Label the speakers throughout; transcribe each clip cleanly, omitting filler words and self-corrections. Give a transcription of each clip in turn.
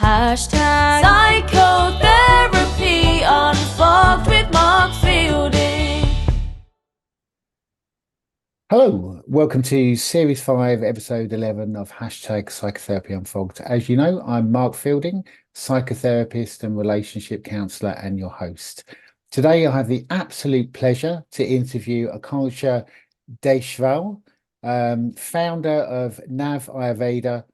Speaker 1: Hashtag psychotherapy unfogged with Mark Fielding.
Speaker 2: Hello, welcome to Series 5, Episode 11 of Hashtag Psychotherapy Unfogged. As you know, I'm Mark Fielding, psychotherapist and relationship counsellor, and your host. Today, I have the absolute pleasure to interview Akanksha Deshwal, founder of Navayurveda,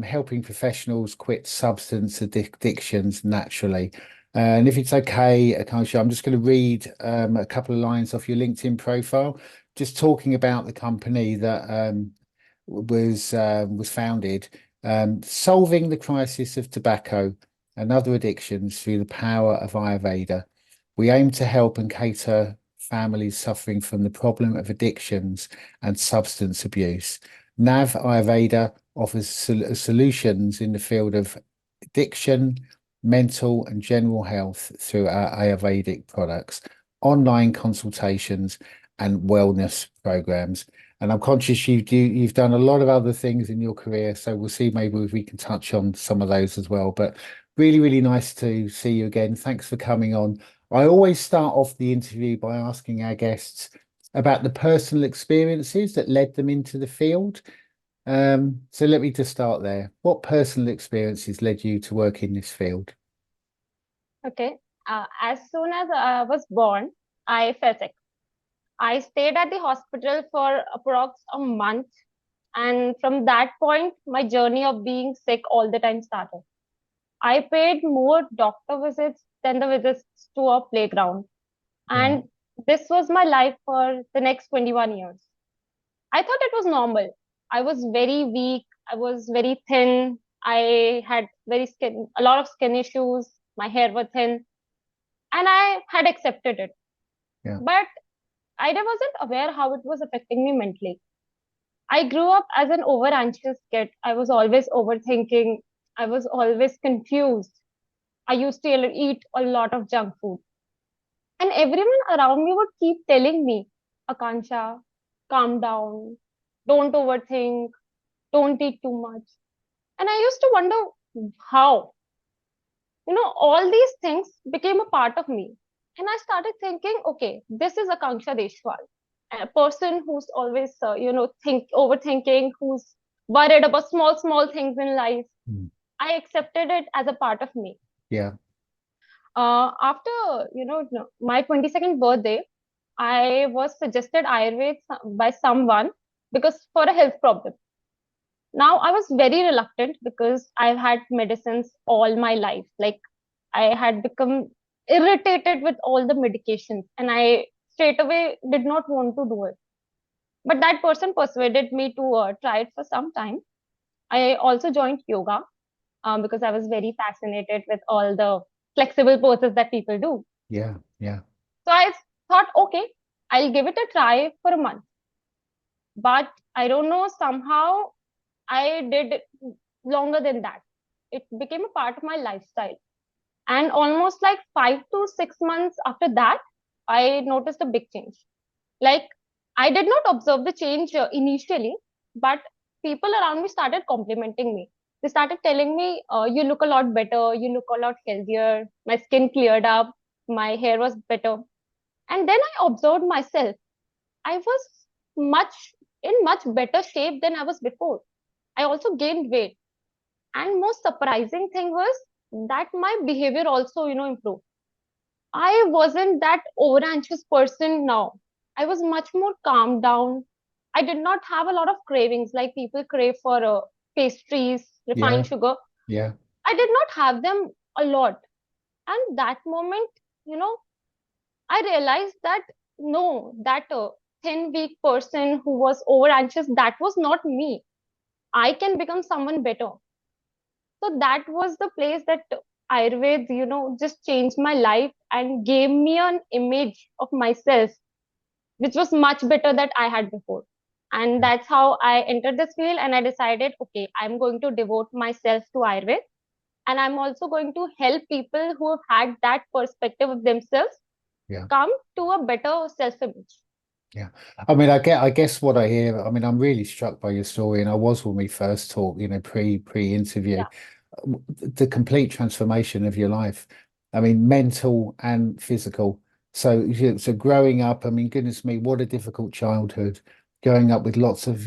Speaker 2: helping professionals quit substance addictions naturally. And if it's okay, Akanksha, I'm just going to read a couple of lines off your LinkedIn profile, just talking about the company that was founded, solving the crisis of tobacco and other addictions through the power of Ayurveda. We aim to help and cater families suffering from the problem of addictions and substance abuse. Nav Ayurveda offers solutions in the field of addiction, mental and general health through our Ayurvedic products, online consultations, and wellness programs. And I'm conscious you've done a lot of other things in your career, so we'll see maybe if we can touch on some of those as well. But really, really nice to see you again. Thanks for coming on. I always start off the interview by asking our guests about the personal experiences that led them into the field. So let me just start there. What personal experiences led you to work in this field?
Speaker 3: Okay. As soon as I was born, I fell sick. I stayed at the hospital for approx a month, and from that point, my journey of being sick all the time started. I paid more doctor visits than the visits to a playground,
Speaker 2: Right.
Speaker 3: and this was my life for the next 21 years. I thought it was normal. I was very weak. I was very thin. I had a lot of skin issues. My hair was thin, and I had accepted it.
Speaker 2: Yeah.
Speaker 3: But I wasn't aware how it was affecting me mentally. I grew up as an over anxious kid. I was always overthinking. I was always confused. I used to eat a lot of junk food. And everyone around me would keep telling me, Akanksha, calm down, don't overthink, don't eat too much. And I used to wonder how. All these things became a part of me. And I started thinking, okay, this is Akanksha Deshwal, a person who's always, overthinking, who's worried about small, small things in life.
Speaker 2: Mm.
Speaker 3: I accepted it as a part of me.
Speaker 2: Yeah.
Speaker 3: After, my 22nd birthday, I was suggested Ayurveda by someone because for a health problem. Now I was very reluctant because I've had medicines all my life. Like I had become irritated with all the medications and I straight away did not want to do it. But that person persuaded me to try it for some time. I also joined yoga because I was very fascinated with all the flexible poses that people do.
Speaker 2: Yeah. Yeah.
Speaker 3: So I thought, okay, I'll give it a try for a month. But I don't know, somehow I did it longer than that. It became a part of my lifestyle. And almost like 5 to 6 months after that, I noticed a big change. Like, I did not observe the change initially, but people around me started complimenting me. They started telling me, you look a lot better, you look a lot healthier, my skin cleared up, my hair was better. And then I observed myself. I was much much better shape than I was before. I also gained weight. And most surprising thing was that my behavior also, improved. I wasn't that over anxious person now. I was much more calmed down. I did not have a lot of cravings like people crave for pastries,
Speaker 2: Yeah.
Speaker 3: refined sugar.
Speaker 2: Yeah.
Speaker 3: I did not have them a lot. And that moment, you know, I realized that no, that thin, weak person who was over anxious, that was not me. I can become someone better. So that was the place that Ayurveda, just changed my life and gave me an image of myself, which was much better that I had before. And that's how I entered this field and I decided, okay, I'm going to devote myself to Ayurveda. And I'm also going to help people who have had that perspective of themselves
Speaker 2: Yeah.
Speaker 3: come to a better self-image.
Speaker 2: Yeah. I guess what I hear, I'm really struck by your story, and I was when we first talked, pre-interview.
Speaker 3: Yeah.
Speaker 2: the complete transformation of your life. I mean, mental and physical. So growing up, I mean, goodness me, what a difficult childhood. Growing up with lots of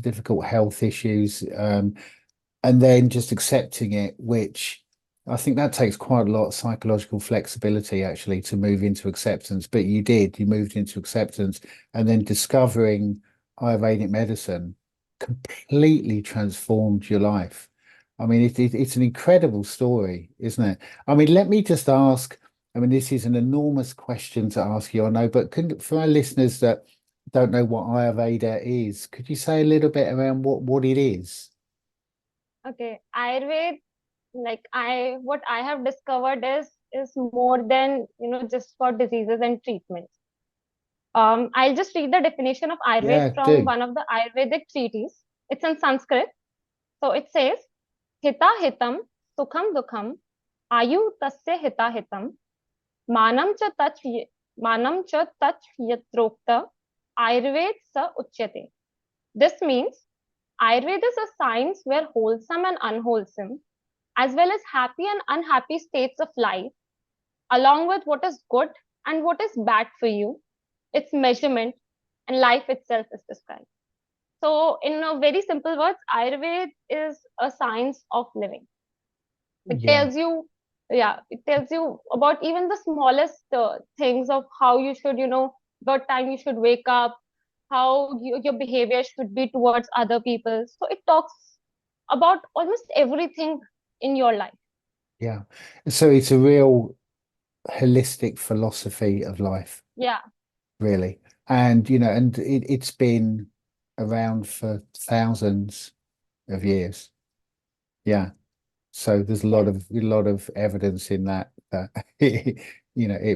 Speaker 2: difficult health issues, and then just accepting it, which I think that takes quite a lot of psychological flexibility actually to move into acceptance. But you moved into acceptance, and then discovering Ayurvedic medicine completely transformed your life. I mean, it's an incredible story, isn't it? I mean, let me just ask. I mean, this is an enormous question to ask you, I know, but for our listeners that don't know what Ayurveda is, could you say a little bit around what it is?
Speaker 3: Okay, Ayurveda, like what I have discovered is more than just for diseases and treatments. I'll just read the definition of Ayurveda
Speaker 2: Yeah,
Speaker 3: from
Speaker 2: do.
Speaker 3: one of the Ayurvedic treatises. It's in Sanskrit. So it says, Hita hitam, sukham dukham, ayu tasya hita hitam, manam cha tach manam cha tach yatrokta, Ayurveda sa uchyate. This means Ayurveda is a science where wholesome and unwholesome, as well as happy and unhappy states of life, along with what is good and what is bad for you, its measurement, and life itself is described. So, in a very simple words, Ayurveda is a science of living. It
Speaker 2: Yeah.
Speaker 3: tells you, yeah, it tells you about even the smallest things of how you should, what time you should wake up, how your behavior should be towards other people. So it talks about almost everything in your life.
Speaker 2: Yeah. So it's a real holistic philosophy of life,
Speaker 3: Yeah,
Speaker 2: really. And, and it's been around for thousands of years. Yeah. So there's
Speaker 3: yes.
Speaker 2: a lot of evidence in that it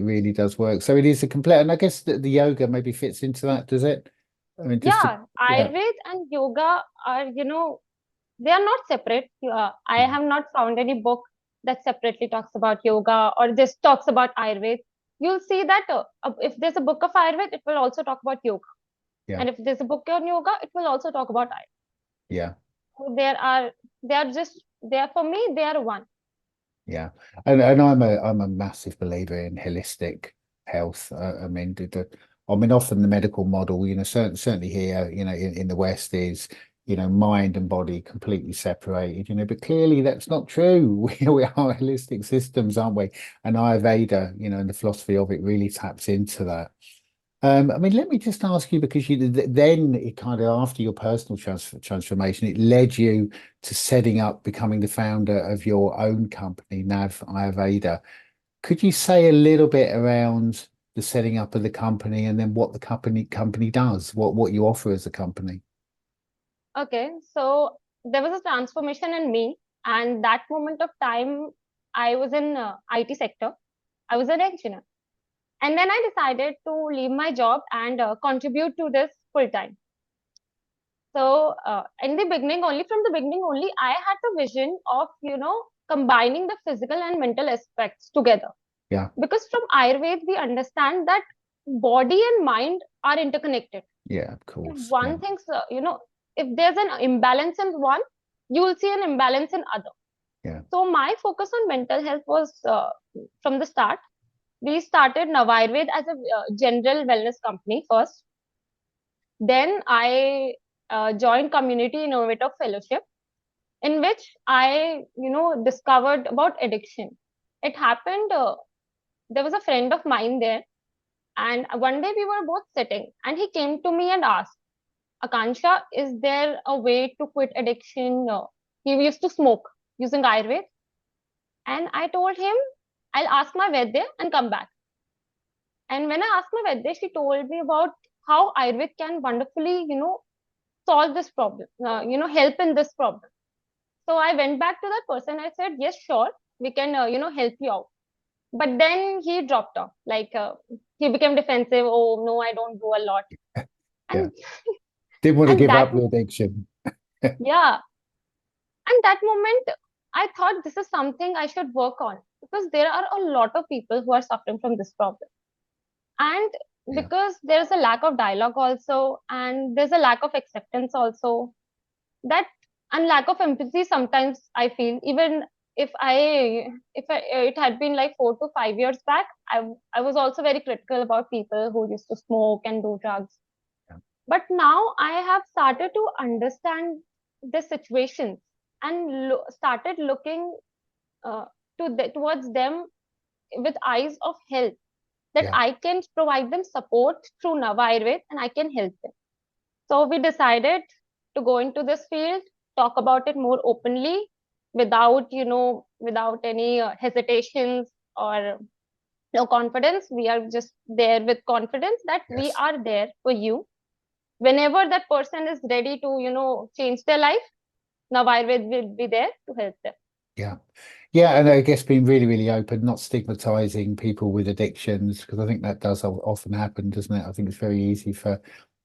Speaker 2: really does work. So it is a complete, and I guess the yoga maybe fits into that, does it? I mean, just to,
Speaker 3: Yeah,
Speaker 2: yeah.
Speaker 3: Ayurveda and yoga are, they are not separate. I have not found any book that separately talks about yoga or just talks about Ayurveda. You'll see that if there's a book of Ayurveda, it will also talk about yoga.
Speaker 2: Yeah.
Speaker 3: And if there's a book on yoga, it will also talk about Ayurveda.
Speaker 2: Yeah.
Speaker 3: So they are for me, they are one.
Speaker 2: Yeah, and I'm a massive believer in holistic health. I mean, often the medical model, certainly here, in the West is, mind and body completely separated, but clearly that's not true. We are holistic systems, aren't we? And Ayurveda, and the philosophy of it really taps into that. I mean, let me just ask you because then it kind of after your personal transformation, it led you to setting up, becoming the founder of your own company, Nav Ayurveda. Could you say a little bit around the setting up of the company and then what the company does, what you offer as a company?
Speaker 3: Okay, so there was a transformation in me, and that moment of time, I was in IT sector. I was an engineer, and then I decided to leave my job and contribute to this full time. So in the beginning, only from the beginning only, I had the vision of combining the physical and mental aspects together.
Speaker 2: Yeah,
Speaker 3: Because from Ayurveda, we understand that body and mind are interconnected.
Speaker 2: yeah, of
Speaker 3: If
Speaker 2: course. Yeah,
Speaker 3: one thinks, if there's an imbalance in one, you will see an imbalance in other.
Speaker 2: yeah,
Speaker 3: So my focus on mental health was from the start. We started Navayurveda as a general wellness company first. Then I joined Community Innovator Fellowship, in which I, discovered about addiction. It happened. There was a friend of mine there, and one day we were both sitting, and he came to me and asked, Akanksha, is there a way to quit addiction? He used to smoke using Ayurveda. And I told him, I'll ask my Vedya and come back. And when I asked my Vedya, she told me about how Ayurveda can wonderfully, solve this problem, help in this problem. So I went back to that person. I said, yes, sure, we can, help you out. But then he dropped off. Like he became defensive. Oh no, I don't do a lot.
Speaker 2: yeah.
Speaker 3: And
Speaker 2: Didn't want to
Speaker 3: and
Speaker 2: give
Speaker 3: that
Speaker 2: up the addiction.
Speaker 3: yeah, and that moment, I thought this is something I should work on because there are a lot of people who are suffering from this problem. And
Speaker 2: Yeah,
Speaker 3: because there's a lack of dialogue also, and there's a lack of acceptance also, that and lack of empathy sometimes I feel. Even if it had been like 4 to 5 years back, I was also very critical about people who used to smoke and do drugs.
Speaker 2: Yeah.
Speaker 3: But now I have started to understand the situations and started looking uh, towards them with eyes of health, that
Speaker 2: Yeah.
Speaker 3: I can provide them support through Navayurveda and I can help them. So we decided to go into this field, talk about it more openly, without without any hesitations or no confidence. We are just there with confidence that we
Speaker 2: Yes.
Speaker 3: are there for you whenever that person is ready to change their life. Navayurveda will be there to help them.
Speaker 2: Yeah. Yeah, and I guess being really, really open, not stigmatizing people with addictions, because I think that does often happen, doesn't it? I think it's very easy for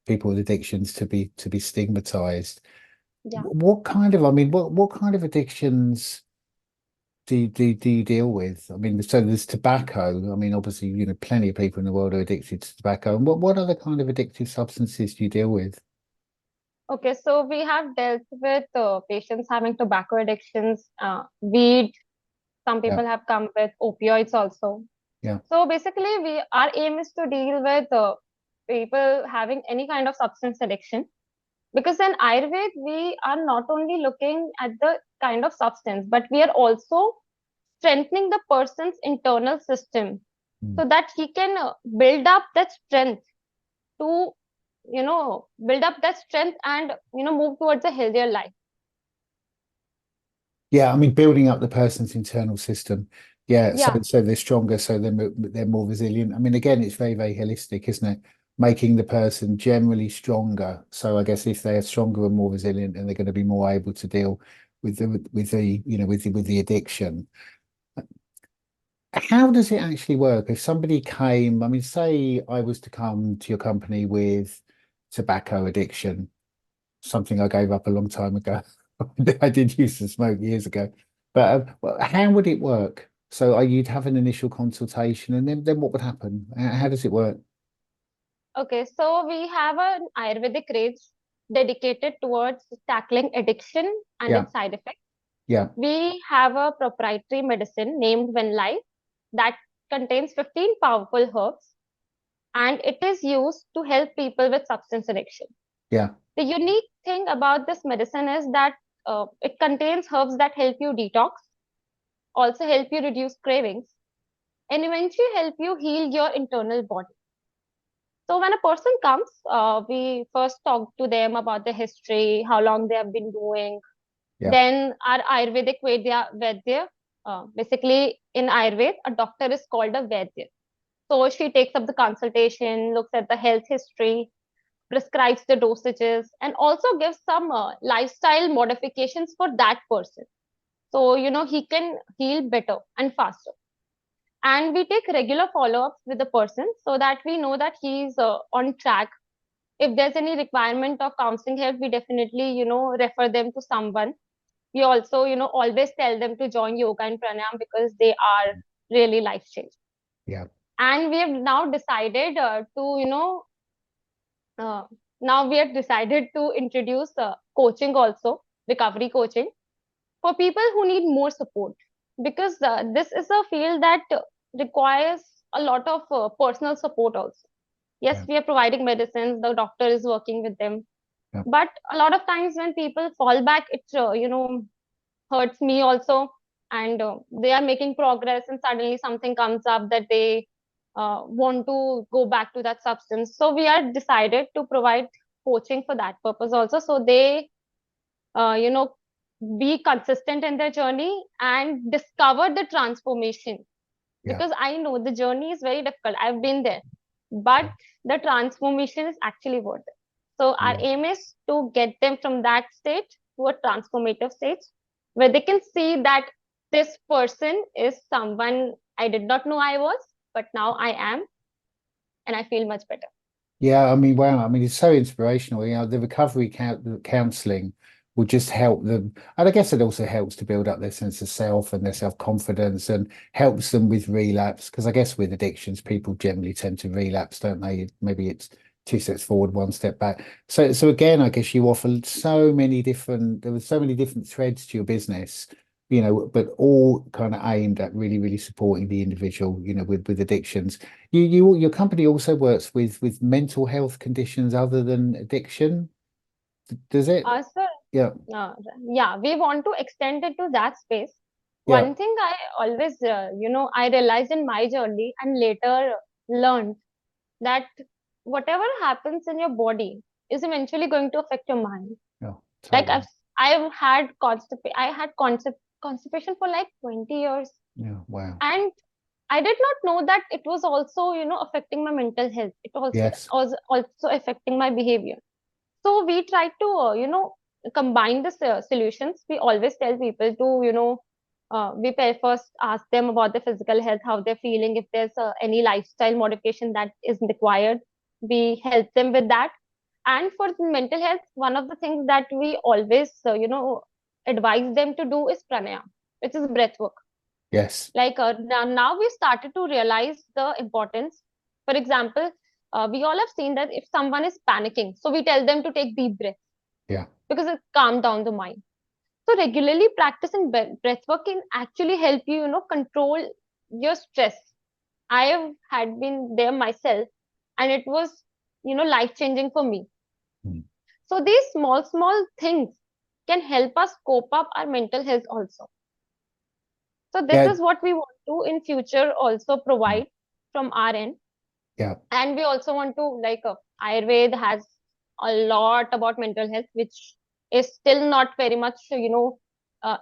Speaker 2: people with addictions to be stigmatized.
Speaker 3: Yeah.
Speaker 2: What kind of, I mean, what kind of addictions do you deal with? I mean, so there's tobacco. I mean, obviously, plenty of people in the world are addicted to tobacco. And what other kind of addictive substances do you deal with?
Speaker 3: Okay, so we have dealt with patients having tobacco addictions, weed. Some
Speaker 2: Yeah,
Speaker 3: people have come with opioids also.
Speaker 2: yeah,
Speaker 3: So basically, our aim is to deal with people having any kind of substance addiction. Because in Ayurveda, we are not only looking at the kind of substance, but we are also strengthening the person's internal system
Speaker 2: mm.
Speaker 3: so that he can build up that strength to, build up that strength and, move towards a healthier life.
Speaker 2: Yeah. I mean, building up the person's internal system. Yeah, so
Speaker 3: Yeah.
Speaker 2: so they're stronger, so they're more resilient. I mean, again, it's very, very holistic, isn't it? Making the person generally stronger. So I guess if they're stronger and more resilient, and they're going to be more able to deal with the addiction. How does it actually work? If somebody came, I mean, say I was to come to your company with tobacco addiction, something I gave up a long time ago. I did used to smoke years ago. But well, how would it work? So you'd have an initial consultation, and then what would happen? How does it work?
Speaker 3: Okay, so we have an Ayurvedic range dedicated towards tackling addiction and
Speaker 2: Yeah,
Speaker 3: its side effects.
Speaker 2: yeah,
Speaker 3: We have a proprietary medicine named When Life that contains 15 powerful herbs, and it is used to help people with substance addiction.
Speaker 2: yeah,
Speaker 3: The unique thing about this medicine is that it contains herbs that help you detox, also help you reduce cravings, and eventually help you heal your internal body. So when a person comes, we first talk to them about the history, how long they have been doing.
Speaker 2: yeah,
Speaker 3: Then our Ayurvedic Vaidya, basically in Ayurveda, a doctor is called a Vaidya. So she takes up the consultation, looks at the health history, prescribes the dosages, and also gives some lifestyle modifications for that person. So, he can heal better and faster. And we take regular follow ups with the person so that we know that he's on track. If there's any requirement of counseling help, we definitely, refer them to someone. We also, always tell them to join yoga and pranayam because they are really life changing.
Speaker 2: yeah,
Speaker 3: And we have now decided uh, now we have decided to introduce coaching also, recovery coaching for people who need more support, because this is a field that requires a lot of personal support also. Yes,
Speaker 2: yeah,
Speaker 3: we are providing medicines, the doctor is working with them,
Speaker 2: yeah,
Speaker 3: but a lot of times when people fall back, it hurts me also. And they are making progress and suddenly something comes up that they want to go back to that substance. So we are decided to provide coaching for that purpose also, so they uh, you know be consistent in their journey and discover the transformation.
Speaker 2: yeah,
Speaker 3: Because I know the journey is very difficult, I've been there, but
Speaker 2: yeah,
Speaker 3: the transformation is actually worth it. So our
Speaker 2: yeah.
Speaker 3: aim is to get them from that state to a transformative stage where they can see that this person is someone I did not know I was, but now I am, and I feel much better.
Speaker 2: Yeah, I mean, wow. I mean, it's so inspirational. The recovery counseling will just help them. And I guess it also helps to build up their sense of self and their self-confidence, and helps them with relapse. Because I guess with addictions, people generally tend to relapse, don't they? Maybe it's 2 steps forward, 1 step back. So again, I guess you offer there were so many different threads to your business, but all kind of aimed at really supporting the individual, with addictions. Your company also works with mental health conditions other than addiction, does it?
Speaker 3: So
Speaker 2: Yeah,
Speaker 3: yeah, we want to extend it to that space.
Speaker 2: yeah,
Speaker 3: One thing I always, I realized in my journey and later learned that whatever happens in your body is eventually going to affect your mind.
Speaker 2: yeah,
Speaker 3: Like
Speaker 2: totally.
Speaker 3: I've had constipation for like 20 years,
Speaker 2: Yeah, wow.
Speaker 3: and I did not know that it was also, affecting my mental health. It also
Speaker 2: Yes,
Speaker 3: was also affecting my behavior. So we try to, combine the solutions. We always tell people to, first ask them about the physical health, how they're feeling, if there's any lifestyle modification that is required. We help them with that. And for the mental health, one of the things that we always, advise them to do is pranayama, which is breath work.
Speaker 2: yes,
Speaker 3: Like now we started to realize the importance. For example, we all have seen that if someone is panicking, so we tell them to take deep breath
Speaker 2: yeah,
Speaker 3: because it calm down the mind. So regularly practicing breath work can actually help you, control your stress. I have had been there myself, and it was, life changing for me.
Speaker 2: mm,
Speaker 3: So these small things can help us cope up our mental health also. So this
Speaker 2: yeah,
Speaker 3: is what we want to in future also
Speaker 2: mm,
Speaker 3: provide from our end.
Speaker 2: yeah,
Speaker 3: And we also want to, like, Ayurveda has a lot about mental health, which is still not very much,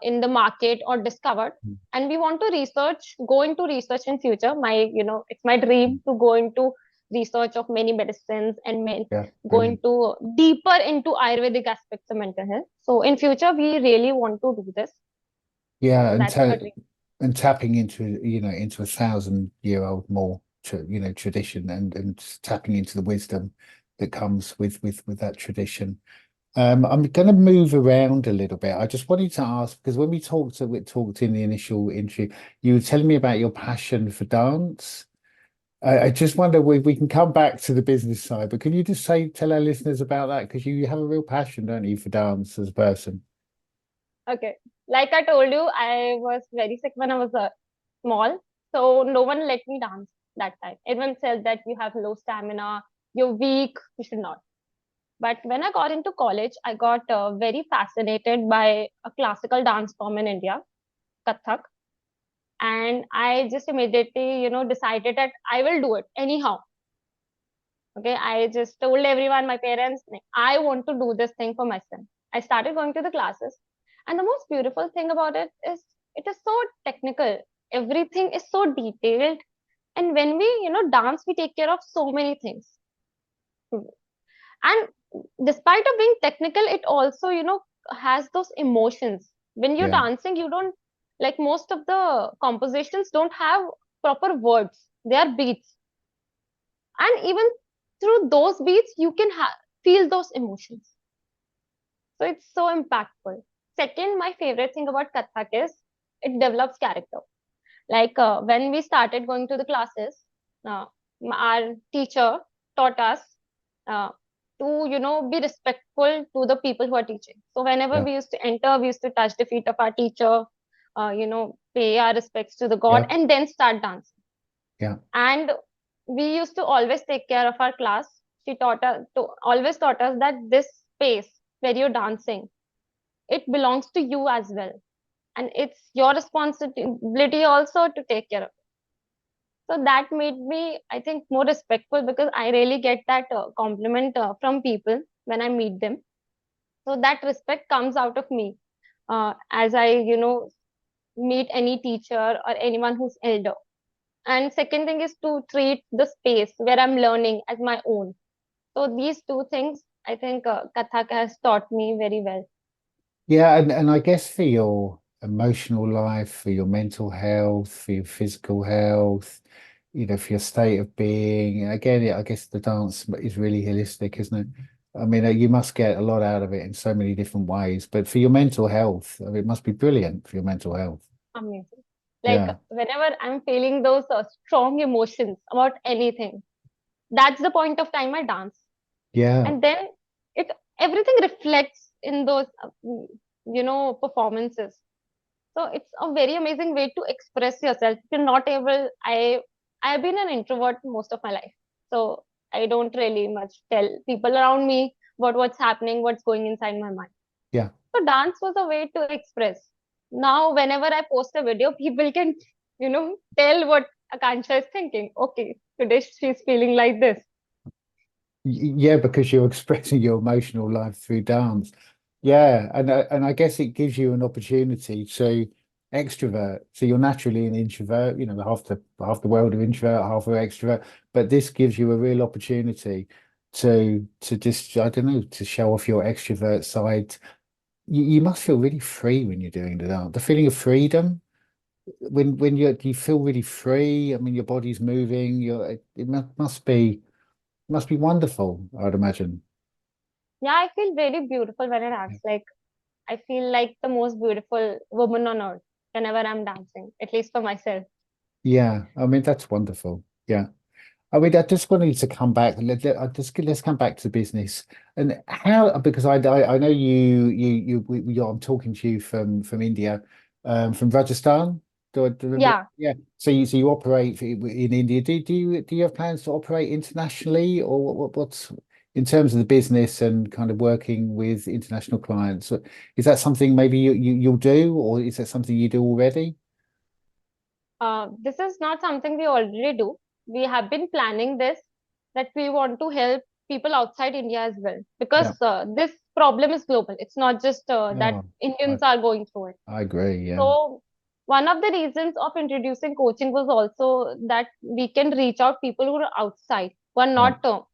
Speaker 3: in the market or discovered.
Speaker 2: mm,
Speaker 3: And we want to go into research in future. It's my
Speaker 2: mm,
Speaker 3: dream to go into research of many medicines and
Speaker 2: yeah,
Speaker 3: go
Speaker 2: brilliant.
Speaker 3: into deeper into Ayurvedic aspects of mental health. So in future, we really want to do this.
Speaker 2: Yeah,
Speaker 3: So that's our dream.
Speaker 2: and tapping into 1,000-year-old more tradition, and tapping into the wisdom that comes with that tradition. I'm going to move around a little bit. I just wanted to ask, because when we talked in the initial intro, you were telling me about your passion for dance. I just wonder if we can come back to the business side, but can you just tell our listeners about that? Because you have a real passion, don't you, for dance as a person?
Speaker 3: Okay. Like I told you, I was very sick when I was small. So no one let me dance that time. Everyone said that you have low stamina, you're weak, you should not. But when I got into college, I got very fascinated by a classical dance form in India, Kathak. And I just immediately, decided that I will do it anyhow. Okay. I just told everyone, my parents, like, I want to do this thing for my son. I started going to the classes. And the most beautiful thing about it is so technical. Everything is so detailed. And when we, dance, we take care of so many things. And despite of being technical, it also, has those emotions. When you're
Speaker 2: Yeah,
Speaker 3: dancing, you don't, like, most of the compositions don't have proper words. They are beats. And even through those beats, you can feel those emotions. So it's so impactful. Second, my favorite thing about Kathak is it develops character. Like when we started going to the classes, uh, our teacher taught us uh, to, be respectful to the people who are teaching. So whenever
Speaker 2: yeah,
Speaker 3: we used to enter, we used to touch the feet of our teacher, pay our respects to the God,
Speaker 2: yeah,
Speaker 3: and then start dancing.
Speaker 2: yeah,
Speaker 3: And we used to always take care of our class. She always taught us that this space where you're dancing, it belongs to you as well, and it's your responsibility also to take care of it. So that made me, I think, more respectful because I really get that compliment from people when I meet them. So that respect comes out of me as I, meet any teacher or anyone who's elder. And second thing is to treat the space where I'm learning as my own. So these two things, I think, Kathak has taught me very well.
Speaker 2: yeah. And I guess for your emotional life, for your mental health, for your physical health, for your state of being. Again, I guess the dance is really holistic, isn't it? I mean, you must get a lot out of it in so many different ways. But for your mental health, I mean, it must be brilliant for your mental health.
Speaker 3: Amazing. Like
Speaker 2: Yeah,
Speaker 3: whenever I'm feeling those strong emotions about anything, that's the point of time I dance.
Speaker 2: Yeah.
Speaker 3: and then it everything reflects in those performances. So it's a very amazing way to express yourself. If you're not able, I've been an introvert most of my life, so I don't really much tell people around me what's happening, what's going inside my mind.
Speaker 2: Yeah.
Speaker 3: So dance was a way to express. Now whenever I post a video, people can tell what Akanksha is thinking. Okay, today she's feeling like this.
Speaker 2: Yeah, because you're expressing your emotional life through dance. Yeah, and I guess it gives you an opportunity to extrovert. So you're naturally an introvert, half the world are introvert, half are extrovert, but this gives you a real opportunity to just, I don't know, to show off your extrovert side. You must feel really free when you're doing the dance. The feeling of freedom when you feel really free. I mean, your body's moving. It must be wonderful, I'd imagine.
Speaker 3: Yeah, I feel very beautiful when I dance. Like I feel like the most beautiful woman on earth whenever I'm dancing, at least for myself.
Speaker 2: Yeah, I mean that's wonderful. Yeah, I mean I just wanted to come back. Let's come back to business and how because I know I'm talking to you from India, from Rajasthan.
Speaker 3: Yeah.
Speaker 2: Yeah. So you operate in India. Do you have plans to operate internationally or what's in terms of the business and kind of working with international clients? Is that something maybe you'll do or is that something you do already?
Speaker 3: This is not something we already do. We have been planning this, that we want to help people outside India as well,
Speaker 2: Yeah.
Speaker 3: because this problem is global. It's not just that
Speaker 2: Oh, I
Speaker 3: Indians are going through it.
Speaker 2: I agree. Yeah.
Speaker 3: So one of the reasons of introducing coaching was also that we can reach out people who are outside, who are
Speaker 2: Yeah.
Speaker 3: not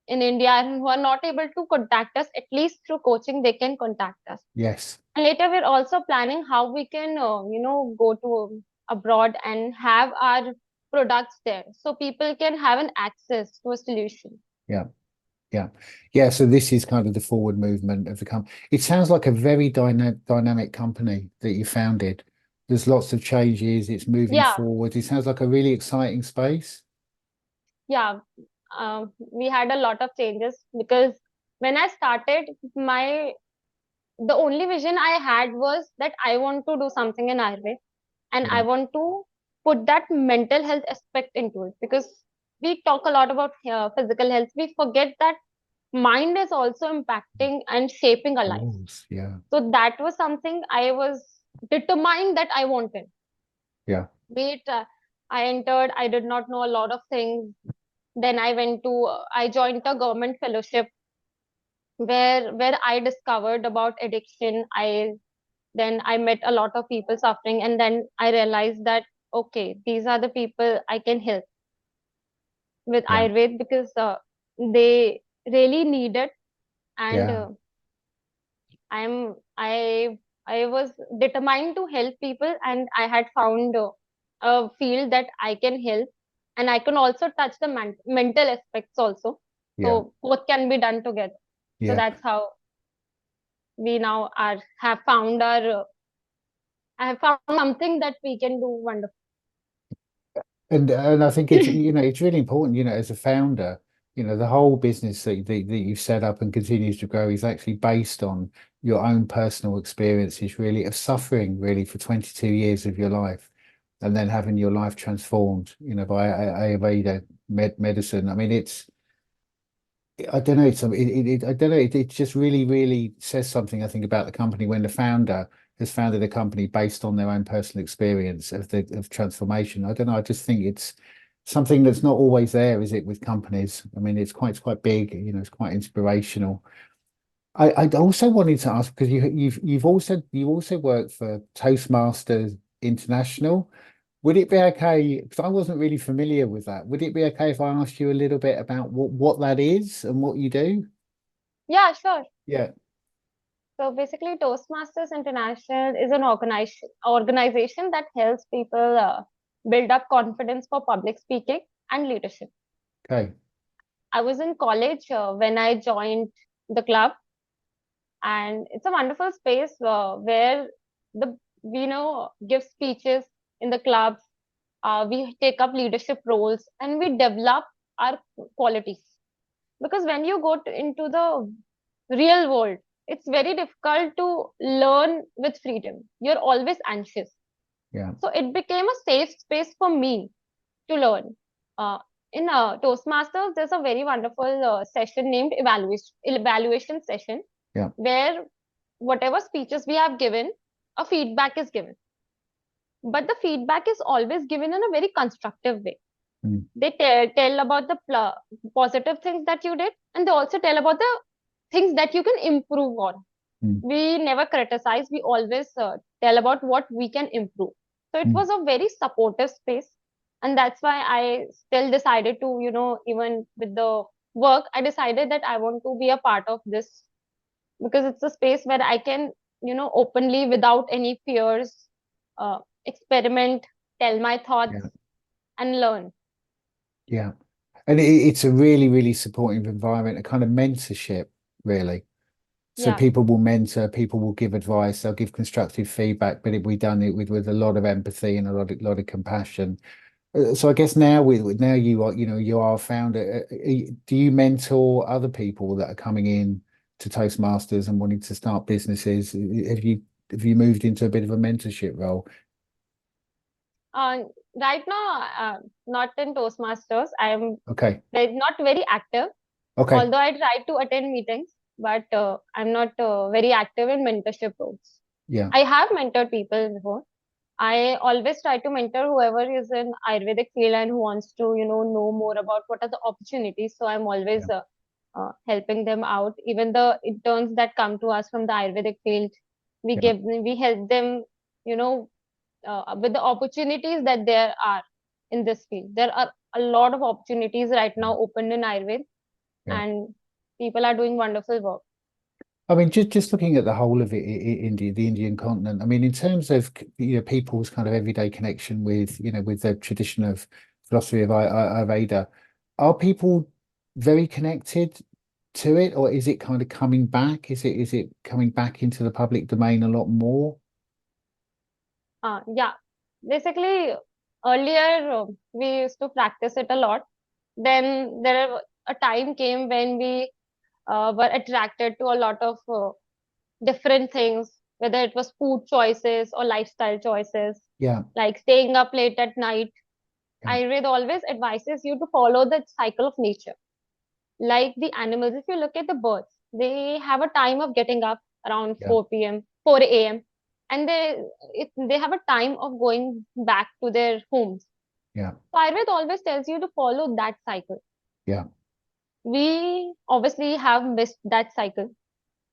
Speaker 3: in India and who are not able to contact us. At least through coaching, they can contact us.
Speaker 2: Yes.
Speaker 3: And later, we're also planning how we can, go to abroad and have our products there, so people can have an access to a solution.
Speaker 2: Yeah. Yeah. Yeah. So this is kind of the forward movement of the company. It sounds like a very dynamic company that you founded. There's lots of changes. It's moving
Speaker 3: Yeah,
Speaker 2: forward. It sounds like a really exciting space.
Speaker 3: yeah. We had a lot of changes because when I started, my the only vision I had was that I want to do something in Ayurveda, and I
Speaker 2: Yeah.
Speaker 3: want to put that mental health aspect into it, because we talk a lot about physical health. We forget that mind is also impacting and shaping
Speaker 2: Of
Speaker 3: our life.
Speaker 2: course. Yeah.
Speaker 3: So that was something I was determined that I wanted.
Speaker 2: Yeah.
Speaker 3: Be it I entered, I did not know a lot of things. Then I joined a government fellowship where I discovered about addiction. I met a lot of people suffering, and then I realized that okay, these are the people I can help with
Speaker 2: Yeah.
Speaker 3: Ayurveda, because they really need it. And
Speaker 2: Yeah.
Speaker 3: I'm I was determined to help people, and I had found a field that I can help, and I can also touch the mental aspects also.
Speaker 2: Yeah.
Speaker 3: So both can be done together. So
Speaker 2: Yeah.
Speaker 3: that's how we now are have found our I have found something that we can do wonderful.
Speaker 2: And I think it's really important, as a founder, the whole business that you've set up and continues to grow is actually based on your own personal experiences, really, of suffering, really, for 22 years of your life, and then having your life transformed, by Ayurveda medicine. I mean, I don't know. I don't know. It just really, really says something, I think, about the company when the founder has founded a company based on their own personal experience of transformation. I don't know. I just think it's something that's not always there, is it, with companies? I mean, it's quite big. It's quite inspirational. I also wanted to ask because you also worked for Toastmasters International. Would it be okay? Because I wasn't really familiar with that. Would it be okay if I asked you a little bit about what that is and what you do?
Speaker 3: Yeah, sure.
Speaker 2: Yeah.
Speaker 3: So basically, Toastmasters International is an organization that helps people build up confidence for public speaking and leadership.
Speaker 2: Okay.
Speaker 3: I was in college when I joined the club, and it's a wonderful space where the we give speeches in the clubs. We take up leadership roles, and we develop our qualities. Because when you go into the real world, it's very difficult to learn with freedom. You're always anxious.
Speaker 2: Yeah.
Speaker 3: So it became a safe space for me to learn. Uh, in Toastmasters, there's a very wonderful session named evaluation session,
Speaker 2: Yeah.
Speaker 3: where whatever speeches we have given, a feedback is given. But the feedback is always given in a very constructive way.
Speaker 2: Mm.
Speaker 3: They tell about the positive things that you did, and they also tell about the things that you can improve on.
Speaker 2: Mm.
Speaker 3: We never criticize, we always tell about what we can improve. So it
Speaker 2: Mm.
Speaker 3: was a very supportive space, and that's why I still decided to, even with the work, I decided that I want to be a part of this, because it's a space where I can, openly, without any fears, uh, experiment, tell my thoughts,
Speaker 2: Yeah.
Speaker 3: and learn.
Speaker 2: Yeah. And it's a really, really supportive environment, a kind of mentorship, really. So
Speaker 3: Yeah.
Speaker 2: people will mentor, people will give advice, they'll give constructive feedback, but we done it with a lot of empathy and a lot of compassion. So I guess now now you are, you are a founder. Do you mentor other people that are coming in to Toastmasters and wanting to start businesses? Have you moved into a bit of a mentorship role?
Speaker 3: Uh, right now, not in Toastmasters. I'm
Speaker 2: Okay.
Speaker 3: not very active,
Speaker 2: Okay.
Speaker 3: although I try to attend meetings, but I'm not very active in mentorship roles.
Speaker 2: Yeah.
Speaker 3: I have mentored people before. I always try to mentor whoever is in Ayurvedic field and who wants to, know more about what are the opportunities. So I'm always
Speaker 2: Yeah.
Speaker 3: helping them out. Even the interns that come to us from the Ayurvedic field,
Speaker 2: Yeah.
Speaker 3: we help them, you know, with the opportunities that there are in this field. There are a lot of opportunities right now open in Ayurveda,
Speaker 2: Yeah.
Speaker 3: and people are doing wonderful work.
Speaker 2: I mean, just looking at the whole of it, India, the Indian continent. I mean, in terms of people's kind of everyday connection with with the tradition of philosophy of Ayurveda, are people very connected to it, or is it kind of coming back? Is it coming back into the public domain a lot more?
Speaker 3: Yeah, basically, earlier we used to practice it a lot. Then a time came when we were attracted to a lot of different things, whether it was food choices or lifestyle choices,
Speaker 2: Yeah.
Speaker 3: like staying up late at night.
Speaker 2: Yeah.
Speaker 3: Ayurveda always advises you to follow the cycle of nature. Like the animals, if you look at the birds, they have a time of getting up around
Speaker 2: Yeah.
Speaker 3: 4 p.m., 4 a.m., and they have a time of going back to their homes.
Speaker 2: Yeah.
Speaker 3: So Ayurveda always tells you to follow that cycle.
Speaker 2: Yeah.
Speaker 3: We obviously have missed that cycle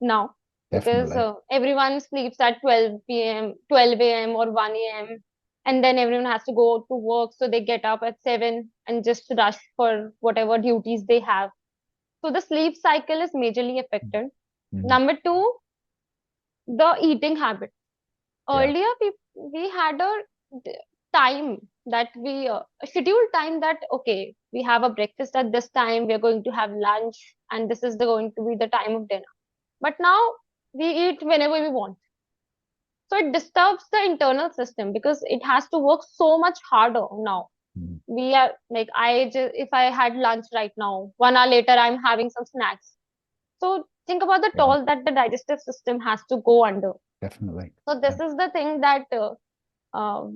Speaker 3: now, because
Speaker 2: Definitely.
Speaker 3: everyone sleeps at 12 p.m., 12 a.m. or 1 a.m. And then everyone has to go to work. So they get up at 7 and just rush for whatever duties they have. So the sleep cycle is majorly affected.
Speaker 2: Mm.
Speaker 3: Number two, the eating habit.
Speaker 2: Yeah.
Speaker 3: Earlier, we had d- time that a scheduled time that, okay, we have a breakfast at this time, we are going to have lunch, and this is going to be the time of dinner. But now we eat whenever we want. So it disturbs the internal system because it has to work so much harder now.
Speaker 2: Mm.
Speaker 3: We are like, if I had lunch right now, 1 hour later, I'm having some snacks. So think about the
Speaker 2: Yeah.
Speaker 3: toll that the digestive system has to go under.
Speaker 2: Definitely.
Speaker 3: So
Speaker 2: Yeah.
Speaker 3: this is the thing that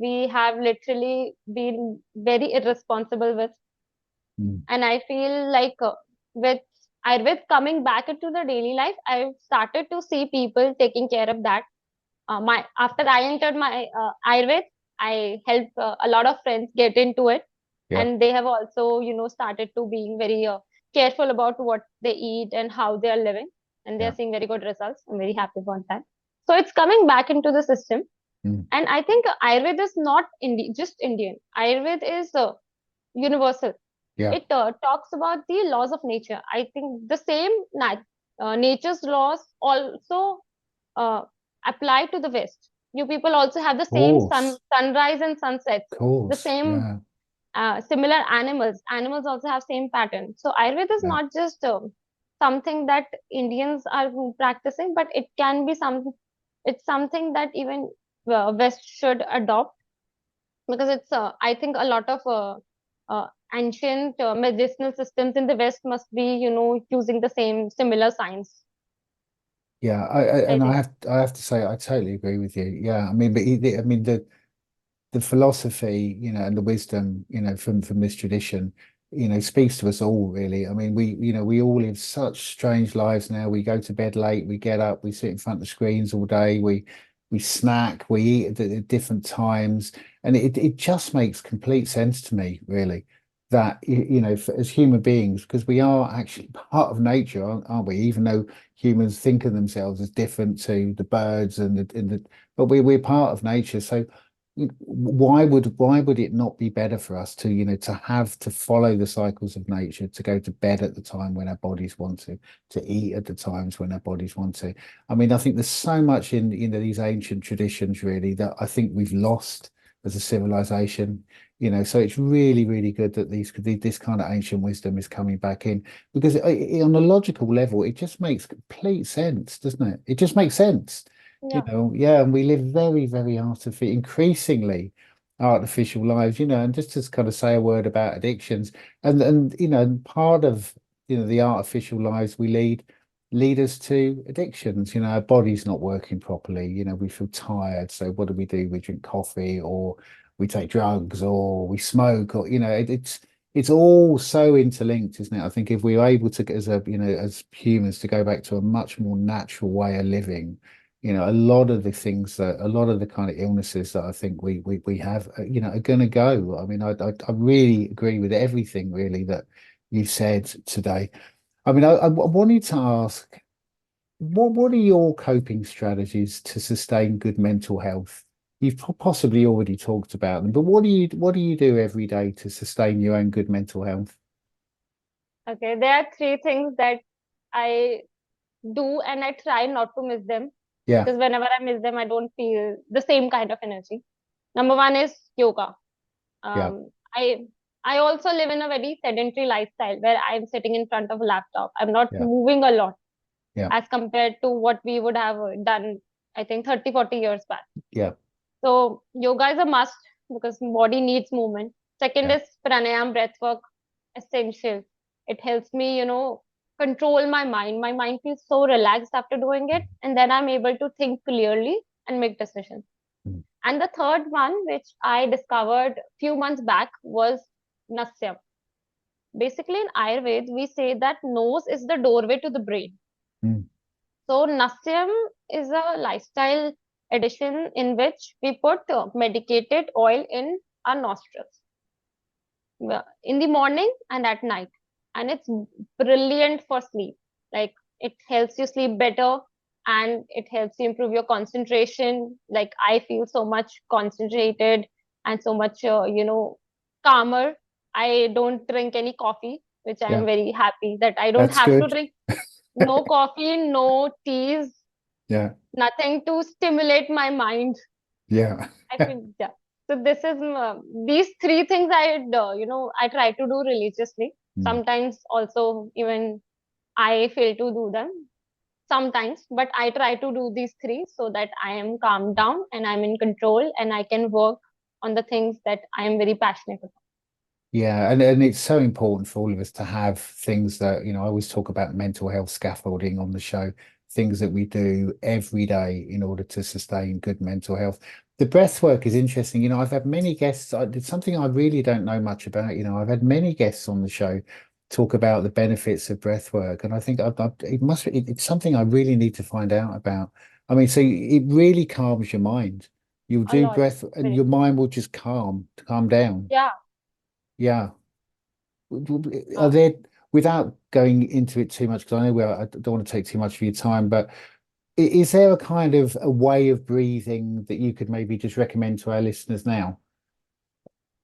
Speaker 3: we have literally been very irresponsible with.
Speaker 2: Mm.
Speaker 3: And I feel like with Ayurveda coming back into the daily life, I've started to see people taking care of that. My After I entered my Ayurveda, I helped a lot of friends get into it,
Speaker 2: Yeah.
Speaker 3: and they have also, started to being very careful about what they eat and how they are living, and they are
Speaker 2: Yeah.
Speaker 3: seeing very good results. I'm very happy about that. So it's coming back into the system,
Speaker 2: Mm.
Speaker 3: and I think Ayurveda is not just Indian. Ayurveda is universal.
Speaker 2: Yeah.
Speaker 3: It talks about the laws of nature. I think the same nature's laws also uh, apply to the West. You people also have the same
Speaker 2: Course.
Speaker 3: sunrise and sunsets, the
Speaker 2: Course.
Speaker 3: same
Speaker 2: Yeah.
Speaker 3: similar animals. Animals also have same pattern. So Ayurveda is
Speaker 2: Yeah.
Speaker 3: not just something that Indians are practicing, but it can be it's something that even West should adopt, because it's I think a lot of ancient medicinal systems in the West must be, using the same similar science,
Speaker 2: Yeah,
Speaker 3: I
Speaker 2: and
Speaker 3: think.
Speaker 2: I have to say I totally agree with you. Yeah, I mean, but I mean the philosophy, and the wisdom, from this tradition, speaks to us all really. I mean, we all live such strange lives now. We go to bed late, we get up, we sit in front of screens all day, we snack, we eat at different times, and it just makes complete sense to me, really, that as human beings, because we are actually part of nature, aren't we? Even though humans think of themselves as different to the birds but we're part of nature. So why would it not be better for us to to have to follow the cycles of nature, to go to bed at the time when our bodies want to eat at the times when our bodies want to? I mean, I think there's so much in these ancient traditions really that I think we've lost as a civilization. So it's really, really good that this kind of ancient wisdom is coming back in, because on a logical level it just makes complete sense, doesn't it? It just makes sense.
Speaker 3: Yeah.
Speaker 2: Yeah, and we live very, very increasingly artificial lives, and just to kind of say a word about addictions, and part of the artificial lives we lead us to addictions. Our body's not working properly, we feel tired. So what do? We drink coffee, or we take drugs, or we smoke, or it's all so interlinked, isn't it? I think if we're able to, as humans, to go back to a much more natural way of living, a lot of a lot of the kind of illnesses that I think we have, are going to go. I mean, I really agree with everything really that you've said today. I mean, I wanted to ask, what are your coping strategies to sustain good mental health? You've possibly already talked about them, but what do you do every day to sustain your own good mental health?
Speaker 3: Okay, there are three things that I do, and I try not to miss them,
Speaker 2: Yeah,
Speaker 3: because whenever I miss them, I don't feel the same kind of energy. Number one is yoga.
Speaker 2: yeah,
Speaker 3: I also live in a very sedentary lifestyle where I'm sitting in front of a laptop. I'm not
Speaker 2: yeah,
Speaker 3: moving a lot
Speaker 2: yeah,
Speaker 3: as compared to what we would have done, I think 30, 40 years back.
Speaker 2: yeah,
Speaker 3: So yoga is a must because body needs movement. Second
Speaker 2: yeah,
Speaker 3: is pranayam, breath work, essential. It helps me, control my mind. My mind feels so relaxed after doing it, and then I'm able to think clearly and make decisions.
Speaker 2: mm,
Speaker 3: And the third one, which I discovered few months back, was Nasyam. Basically, in Ayurveda, we say that nose is the doorway to the brain.
Speaker 2: mm,
Speaker 3: So Nasyam is a lifestyle addition in which we put medicated oil in our nostrils in the morning and at night, and it's brilliant for sleep. Like, it helps you sleep better, and it helps you improve your concentration. Like, I feel so much concentrated and so much calmer. I don't drink any coffee, which I am
Speaker 2: yeah.
Speaker 3: very happy that I don't
Speaker 2: That's
Speaker 3: have to
Speaker 2: good.
Speaker 3: drink. No coffee, no teas,
Speaker 2: Yeah,
Speaker 3: nothing to stimulate my mind.
Speaker 2: yeah.
Speaker 3: I feel, yeah. So this is these three things I try to do religiously.
Speaker 2: Mm.
Speaker 3: Sometimes also even I fail to do them sometimes, but I try to do these three so that I am calmed down and I'm in control and I can work on the things that I am very passionate about.
Speaker 2: Yeah, and it's so important for all of us to have things that, I always talk about mental health scaffolding on the show, things that we do every day in order to sustain good mental health. The breath work is interesting. I've had many guests. It's something I really don't know much about. I've had many guests on the show talk about the benefits of breath work, and I think it's something I really need to find out about. I mean, so it really calms your mind. You'll
Speaker 3: A
Speaker 2: do
Speaker 3: lot.
Speaker 2: breath, and
Speaker 3: Very.
Speaker 2: your mind will just calm down.
Speaker 3: Yeah.
Speaker 2: Yeah. Are
Speaker 3: Uh,
Speaker 2: there, without going into it too much, because I don't want to take too much of your time, but is there a kind of a way of breathing that you could maybe just recommend to our listeners now?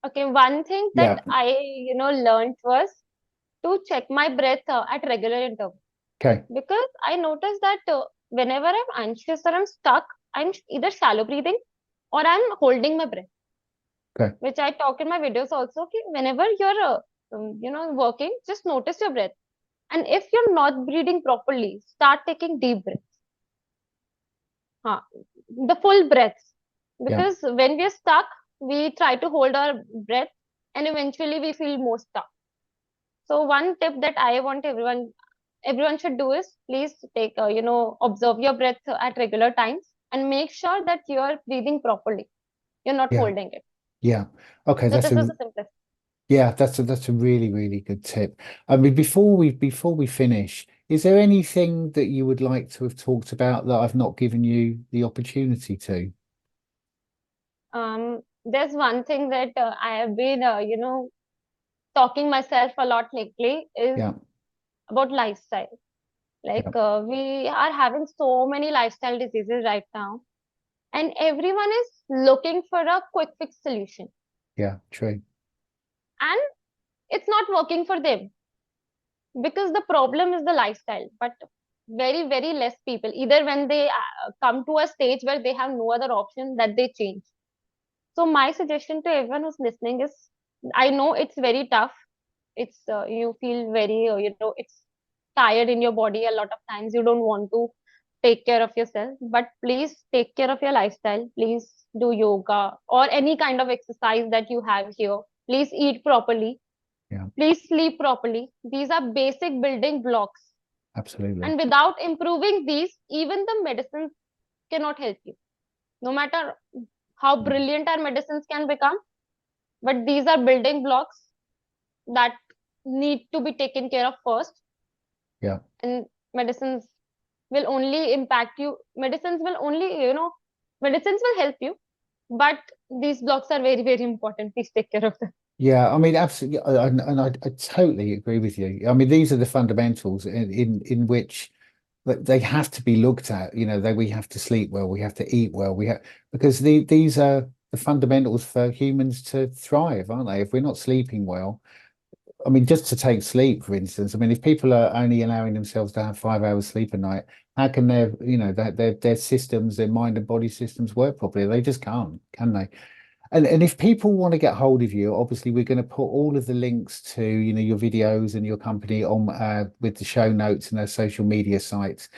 Speaker 3: okay. One thing that
Speaker 2: Yeah.
Speaker 3: I learned was to check my breath at regular intervals,
Speaker 2: Okay.
Speaker 3: because I noticed that whenever I'm anxious or I'm stuck, I'm either shallow breathing or I'm holding my breath,
Speaker 2: Okay.
Speaker 3: which I talk in my videos also. Okay, whenever you're, working, just notice your breath. And if you're not breathing properly, start taking deep breaths, the full breaths.
Speaker 2: Yeah.
Speaker 3: Because when we're stuck, we try to hold our breath and eventually we feel more stuck. So one tip that I want everyone should do is please take observe your breath at regular times and make sure that you are breathing properly. You're not
Speaker 2: Yeah,
Speaker 3: holding it.
Speaker 2: yeah. Okay,
Speaker 3: So
Speaker 2: that's
Speaker 3: this is
Speaker 2: a
Speaker 3: the simplest.
Speaker 2: yeah, that's a really, really good tip. I mean, before we finish, is there anything that you would like to have talked about that I've not given you the opportunity to?
Speaker 3: There's one thing that I have been talking myself a lot lately is
Speaker 2: Yeah,
Speaker 3: about lifestyle. Like
Speaker 2: yeah,
Speaker 3: we are having so many lifestyle diseases right now, and everyone is looking for a quick fix solution,
Speaker 2: yeah, true.
Speaker 3: and it's not working for them because the problem is the lifestyle. But very, very less people, either when they come to a stage where they have no other option, that they change. So my suggestion to everyone who's listening is, I know it's very tough. It's you feel very it's tired in your body a lot of times. You don't want to take care of yourself, but please take care of your lifestyle. Please do yoga or any kind of exercise that you have here. Please eat properly.
Speaker 2: Yeah,
Speaker 3: Please sleep properly. These are basic building blocks.
Speaker 2: absolutely.
Speaker 3: And without improving these, even the medicines cannot help you. No matter how
Speaker 2: Mm.
Speaker 3: brilliant our medicines can become, but these are building blocks that need to be taken care of first.
Speaker 2: Yeah.
Speaker 3: And medicines will only impact you. Medicines will only, medicines will help you, but these blocks are very, very important. Please take care of them.
Speaker 2: Yeah, I mean, absolutely, and I totally agree with you. I mean, these are the fundamentals in which they have to be looked at. You know, we have to sleep well, we have to eat well, we have because these are the fundamentals for humans to thrive, aren't they? If we're not sleeping well, I mean, just to take sleep, for instance, I mean, if people are only allowing themselves to have 5 hours sleep a night, how can their systems, their mind and body systems work properly? They just can't, can they? And if people want to get hold of you, obviously we're going to put all of the links to, your videos and your company on with the show notes and their social media sites.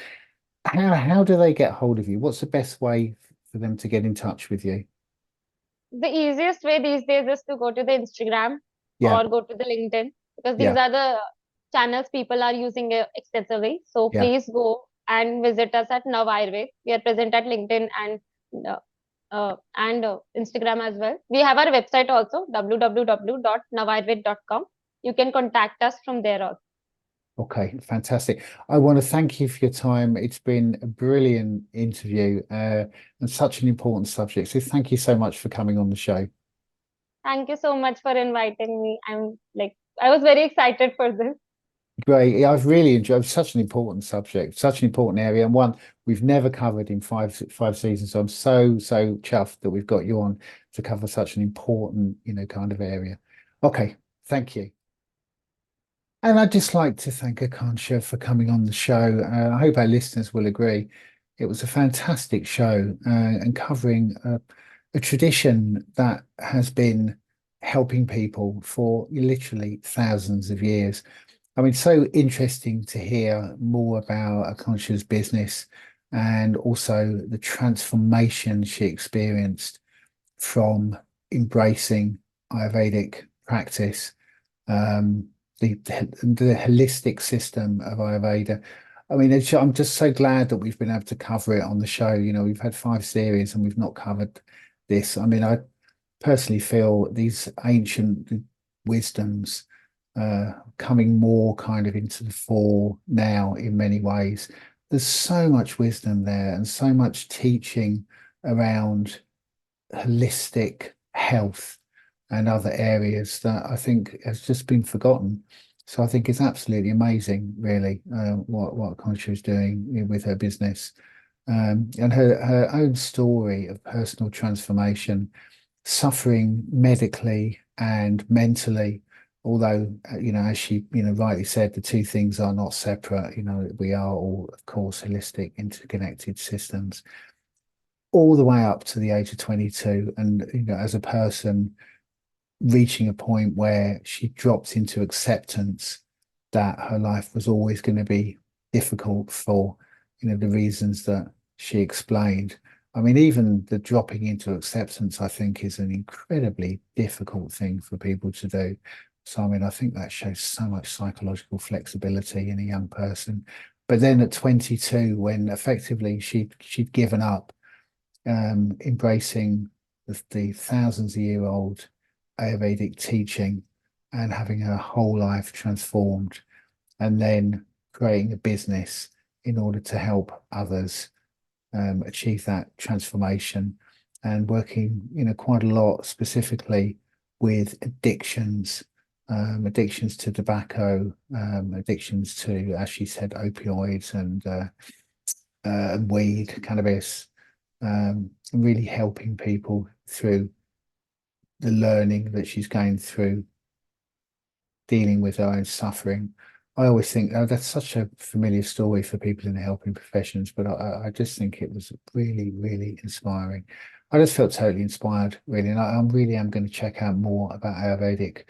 Speaker 2: How do they get hold of you? What's the best way for them to get in touch with you?
Speaker 3: The easiest way these days is to go to the Instagram
Speaker 2: Yeah,
Speaker 3: or go to the LinkedIn, because these
Speaker 2: yeah,
Speaker 3: are the channels people are using extensively. So
Speaker 2: yeah.
Speaker 3: please go and visit us at Navayurveda. We are present at LinkedIn and Instagram as well. We have our website also, www.navayurveda.com. You can contact us from there also.
Speaker 2: Okay, fantastic. I want to thank you for your time. It's been a brilliant interview and such an important subject. So thank you so much for coming on the show.
Speaker 3: Thank you so much for inviting me. I was very excited for this.
Speaker 2: Great. Yeah, I've really enjoyed such an important subject, such an important area, and one we've never covered in five seasons. So I'm so chuffed that we've got you on to cover such an important, kind of area. Okay, thank you. And I'd just like to thank Akanksha for coming on the show. I hope our listeners will agree. It was a fantastic show and covering a tradition that has been helping people for literally thousands of years. I mean, so interesting to hear more about Akanksha's business and also the transformation she experienced from embracing Ayurvedic practice, um, the holistic system of Ayurveda. I mean, I'm just so glad that we've been able to cover it on the show. We've had 5 series and we've not covered this. I mean, I personally feel these ancient wisdoms coming more kind of into the fore now in many ways. There's so much wisdom there and so much teaching around holistic health and other areas that I think has just been forgotten. So I think it's absolutely amazing, really, what Concha is doing with her business and her own story of personal transformation, suffering medically and mentally. Although, as she, rightly said, the two things are not separate. We are all, of course, holistic, interconnected systems all the way up to the age of 22. And, as a person reaching a point where she dropped into acceptance that her life was always going to be difficult for, the reasons that she explained. I mean, even the dropping into acceptance, I think, is an incredibly difficult thing for people to do. So, I mean, I think that shows so much psychological flexibility in a young person. But then at 22, when effectively she'd given up, embracing the thousands of year old Ayurvedic teaching and having her whole life transformed, and then creating a business in order to help others achieve that transformation, and working, quite a lot specifically with addictions, addictions to tobacco, addictions to, as she said, opioids and weed, cannabis, really helping people through the learning that she's going through, dealing with her own suffering. I always think, oh, that's such a familiar story for people in the helping professions, but I just think it was really, really inspiring. I just felt totally inspired, really, and I really am going to check out more about Ayurvedic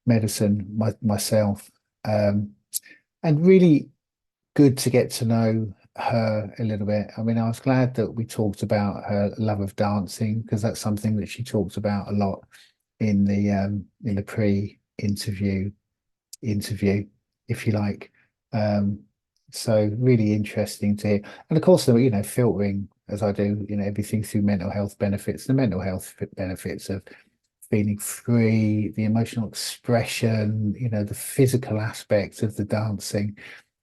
Speaker 2: medicine myself. And really good to get to know her a little bit. I mean, I was glad that we talked about her love of dancing, because that's something that she talked about a lot in the pre-interview interview, if you like. So really interesting to hear. And of course, filtering, as I do, everything through mental health benefits, the mental health benefits of feeling free, the emotional expression, the physical aspects of the dancing,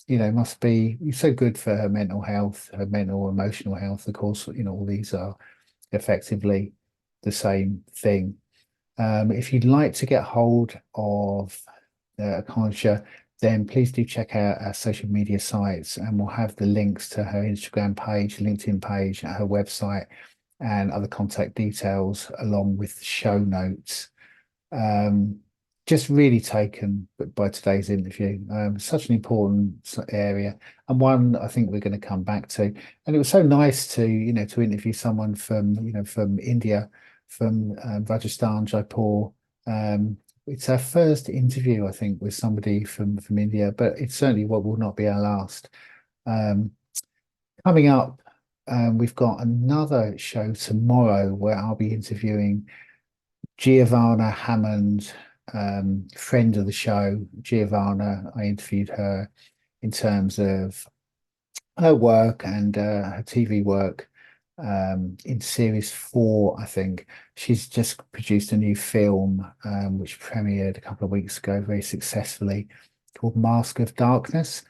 Speaker 2: must be so good for her mental health, her mental emotional health. Of course, all these are effectively the same thing. If you'd like to get hold of Akanksha, then please do check out our social media sites, and we'll have the links to her Instagram page, LinkedIn page, her website, and other contact details, along with show notes. Just really taken by today's interview. Such an important area, and one I think we're going to come back to. And it was so nice to interview someone from India, from Rajasthan, Jaipur. It's our first interview, I think, with somebody from India, but it's certainly what will not be our last. Coming up, we've got another show tomorrow where I'll be interviewing Giovanna Hammond, friend of the show. Giovanna, I interviewed her in terms of her work and her TV work, in series 4, I think. She's just produced a new film, which premiered a couple of weeks ago very successfully, called Mask of Darkness.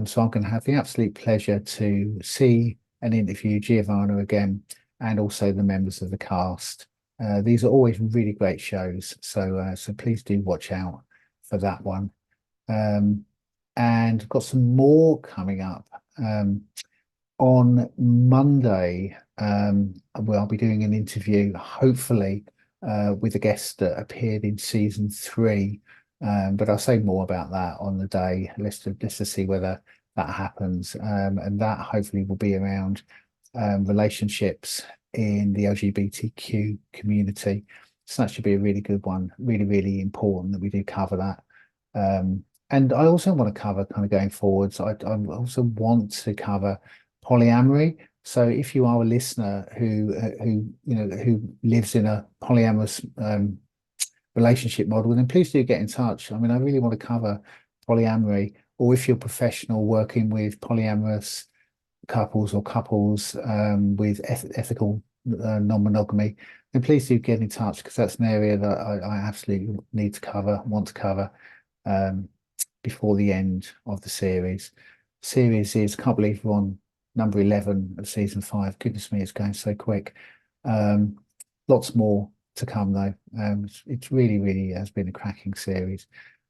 Speaker 2: So I'm going to have the absolute pleasure to see and interview Giovanna again, and also the members of the cast. These are always really great shows, so please do watch out for that one. And I've got some more coming up. On Monday, I'll be doing an interview, hopefully, with a guest that appeared in season 3. But I'll say more about that on the day. Let's to see whether that happens. And that hopefully will be around relationships in the LGBTQ community. So that should be a really good one. Really, really important that we do cover that. And I also want to cover, kind of going forwards, I also want to cover polyamory. So if you are a listener who lives in a polyamorous relationship model, then please do get in touch. I mean, I really want to cover polyamory, or if you're professional working with polyamorous couples, or couples with ethical non-monogamy, then please do get in touch, because that's an area that I absolutely need to cover, want to cover, before the end of the series. Series is, I can't believe we're on number 11 of season 5. Goodness me, it's going so quick. Lots more to come though. It's really, really has been a cracking series.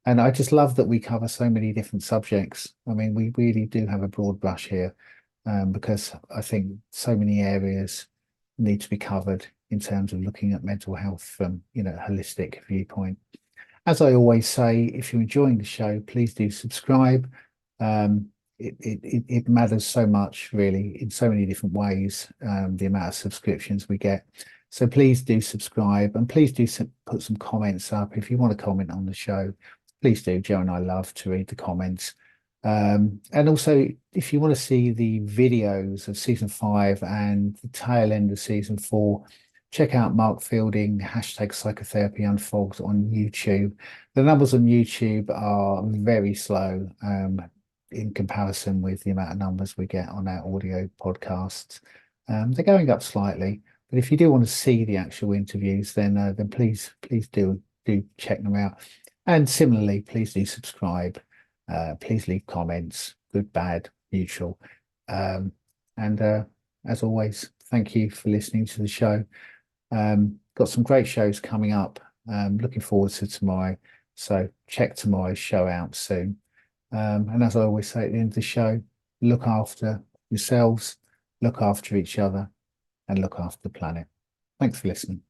Speaker 2: And I just love that we cover so many different subjects. I mean, we really do have a broad brush here, because I think so many areas need to be covered in terms of looking at mental health from, a holistic viewpoint. As I always say, if you're enjoying the show, please do subscribe. It matters so much, really, in so many different ways, the amount of subscriptions we get. So please do subscribe, and please do put some comments up. If you want to comment on the show, please do. Joe and I love to read the comments. And also, if you want to see the videos of season 5 and the tail end of season 4, check out Mark Fielding, hashtag psychotherapy unfolds on YouTube. The numbers on YouTube are very slow in comparison with the amount of numbers we get on our audio podcasts. They're going up slightly, but if you do want to see the actual interviews, then please do check them out. And similarly, please do subscribe. Please leave comments, good, bad, neutral. And as always, thank you for listening to the show. Got some great shows coming up. Looking forward to tomorrow. So check tomorrow's show out soon. And as I always say at the end of the show, look after yourselves, look after each other, and look after the planet. Thanks for listening.